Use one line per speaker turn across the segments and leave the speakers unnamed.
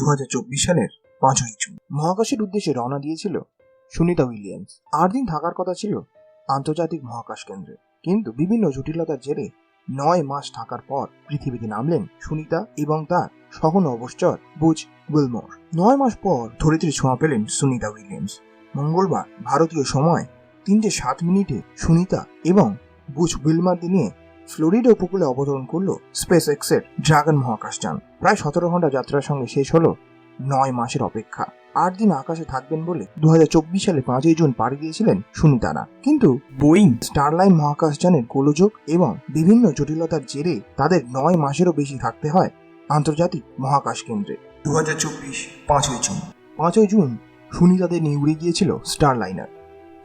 2024 সালের 5ই জুন মহাকাশের উদ্দেশ্যে রওনা দিয়েছিল সুনিতা উইলিয়ামস। 8 দিন থাকার কথা ছিল আন্তর্জাতিক মহাকাশ কেন্দ্রে, কিন্তু বিভিন্ন জটিলতার জেরে 9 মাস থাকার পর পৃথিবীতে নামলেন সুনিতা এবং তার সহ নভশ্চর বুচ উইলমোর। 9 মাস পর ধরিত্রী ছোঁয়া পেলেন সুনিতা উইলিয়ামস। মঙ্গলবার ভারতীয় সময় 3:07 সুনিতা এবং বুচ উইলমারকে নিয়ে ফ্লোরিডা উপকূলে অবতরণ করলো স্পেস এক্সের ড্রাগন মহাকাশযান। প্রায় 17 ঘন্টা যাত্রার সঙ্গে শেষ হলো 9 মাসের অপেক্ষা। 8 দিন আকাশে থাকবেন বলে 2024 সালে 5ই জুন পাড়ি দিয়েছিলেন সুনিতারা, কিন্তু বোয়িং স্টারলাইন মহাকাশযানের গোলযোগ এবং বিভিন্ন জটিলতার জেরে তাদের 9 মাসেরও বেশি থাকতে হয় আন্তর্জাতিক মহাকাশ কেন্দ্রে। 2024 5ই জুন সুনিতাদের নিয়ে উড়ে গিয়েছিল স্টারলাইনার।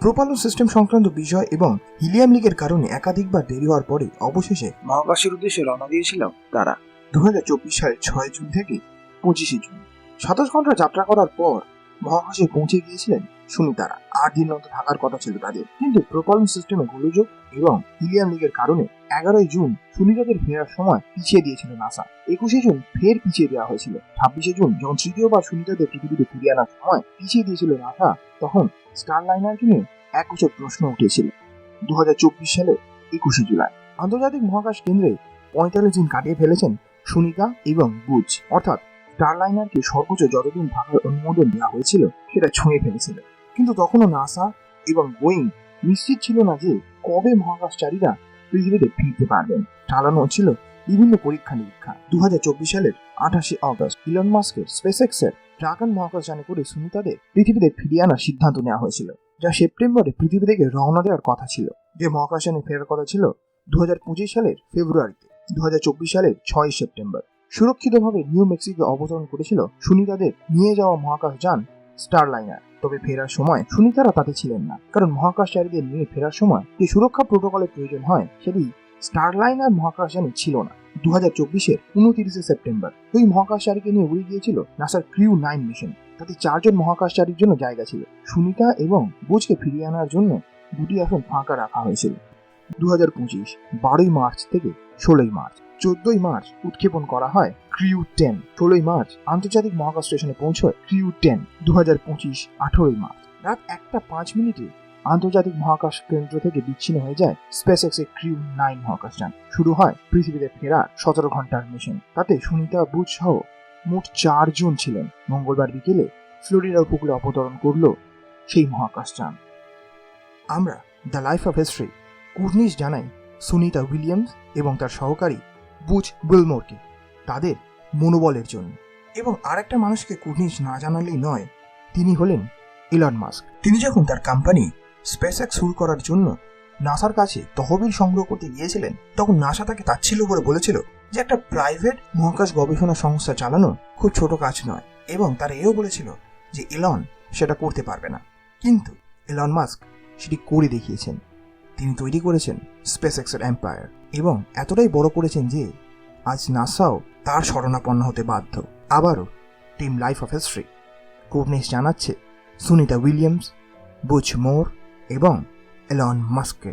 প্রোপালন সিস্টেম সংক্রান্ত বিষয় এবং হিলিয়াম লিকের কারণে একাধিকবার দেরি হওয়ার পরে অবশেষে মহাকাশের উদ্দেশ্যে রওনা দিয়েছিল তারা। 2024 সালের 6 জুন থেকে 25 জুন 27 ঘন্টা যাত্রা করার পর মহাকাশে পৌঁছে গিয়েছিলেন সুনিতারা। 8 দিন মতো থাকার কথা ছিল তাদের, কিন্তু প্রোপালন সিস্টেমে গোলযোগ এবং হিলিয়াম লিকের কারণে 11 জুন সুনিতাদের ফেরার সময় পিছিয়ে দিয়েছিল নাসা। 21 জুন ফের পিছিয়ে দেওয়া হয়েছিল। 26 জুন যখন তৃতীয়বার সুনিতাদের পৃথিবীতে ফিরিয়ে আনার সময় পিছিয়ে দিয়েছিল নাসা, তখন স্টারলাইনারকে নিয়ে এক বছর প্রশ্ন উঠেছিল। 2024 সালের 21 জুলাই আন্তর্জাতিক মহাকাশ কেন্দ্রে 45 দিন কাটিয়ে ফেলেছেন সুনিতা এবং বুচ, অর্থাৎ স্টারলাইনারকে সর্বোচ্চ যতদিন থাকার অনুমোদন দেওয়া হয়েছিল সেটা ছুঁয়ে ফেলেছিল। কিন্তু তখনও নাসা এবং বোয়িং নিশ্চিত ছিল না যে কবে মহাকাশচারীরা পৃথিবীতে ফিরতে পারবেন। চালানো হচ্ছিল বিভিন্ন পরীক্ষা নিরীক্ষা। 2024 সালের 28 অগস্ট ইলন মাস্কের স্পেস এক্সের ড্রাগন মহাকাশযানে করে সুনিতাদের পৃথিবীতে ফিরিয়ে আনার সিদ্ধান্ত নেওয়া হয়েছিল, যা সেপ্টেম্বরে পৃথিবী থেকে রওনা দেওয়ার কথা ছিল। যে মহাকাশযানে ফেরার কথা ছিল 2025 সালের ফেব্রুয়ারিতে। 2024 সালের 6 সেপ্টেম্বর সুরক্ষিতভাবে নিউ মেক্সিকো অবতরণ করেছিল সুনিতাদের নিয়ে যাওয়া মহাকাশযান স্টারলাইনার। তবে ফেরার সময় সুনিতারা তাতে ছিলেন না, কারণ মহাকাশচারীদের নিয়ে ফেরার সময় যে সুরক্ষা প্রোটোকলের প্রয়োজন হয় সেটি স্টারলাইনার মহাকাশযানে ছিল না। 2024 29 সেপ্টেম্বর ওই মহাকাশচারীকে নিয়ে উড়ে গিয়েছিল নাসার ক্রিউ 9 মিশন। তাতে 4 জন মহাকাশচারীর জন্য জায়গা ছিল। সুনিতা এবং বুচকে ফিরিয়ে আনার জন্য 2টি আসন ফাঁকা রাখা হয়েছিল। 2025 12 মার্চ থেকে 16 মার্চ 14 মার্চ উৎক্ষেপণ করা হয় ক্রিউ 10। 16 মার্চ আন্তর্জাতিক মহাকাশ স্টেশনে পৌঁছয় ক্রিউ 10। 2025 18 মার্চ রাত 1:05 আন্তর্জাতিক মহাকাশ কেন্দ্র থেকে বিচ্ছিন্ন হয়ে যায় স্পেস এক্সের ক্রিউ 9 মহাকাশযান। শুরু হয় পৃথিবীতে ফেরার 17 ঘন্টার মিশন। তাতে সুনিতা, বুচ সহ মোট 4 জন ছিলেন। মঙ্গলবার বিকেলে ফ্লোরিডা উপকূলে অবতরণ করল সেই মহাকাশযান। আমরা দ্য লাইফ অফ হিস্ট্রি কুর্নিশ জানাই সুনিতা উইলিয়ামস এবং তার সহকারী বুচ উইলমোরকে তাদের মনোবলের জন্য। এবং আরেকটা মানুষকে কুর্নিশ না জানালেই নয়, তিনি হলেন ইলন মাস্ক। তিনি যখন তার কোম্পানি স্পেস এক্স শুরু করার জন্য নাসার কাছে তহবিল সংগ্রহ করতে গিয়েছিলেন, তখন নাসা তাকে তাচ্ছিল্য করে বলেছিল যে একটা প্রাইভেট মহাকাশ গবেষণা সংস্থা চালানো খুব ছোট কাজ নয়, এবং তারা এও বলেছিল যে ইলন সেটা করতে পারবে না। কিন্তু ইলন মাস্ক সেটি করে দেখিয়েছেন। তিনি তৈরি করেছেন স্পেস এক্সের এম্পায়ার এবং এতটাই বড় করেছেন যে আজ নাসাও তার শরণাপন্ন হতে বাধ্য। আবারও টিম লাইফ অফ হিস্ট্রি কুর্নিশ জানাচ্ছে সুনিতা উইলিয়ামস, বুচ মোর এবং ইলন মাস্ককে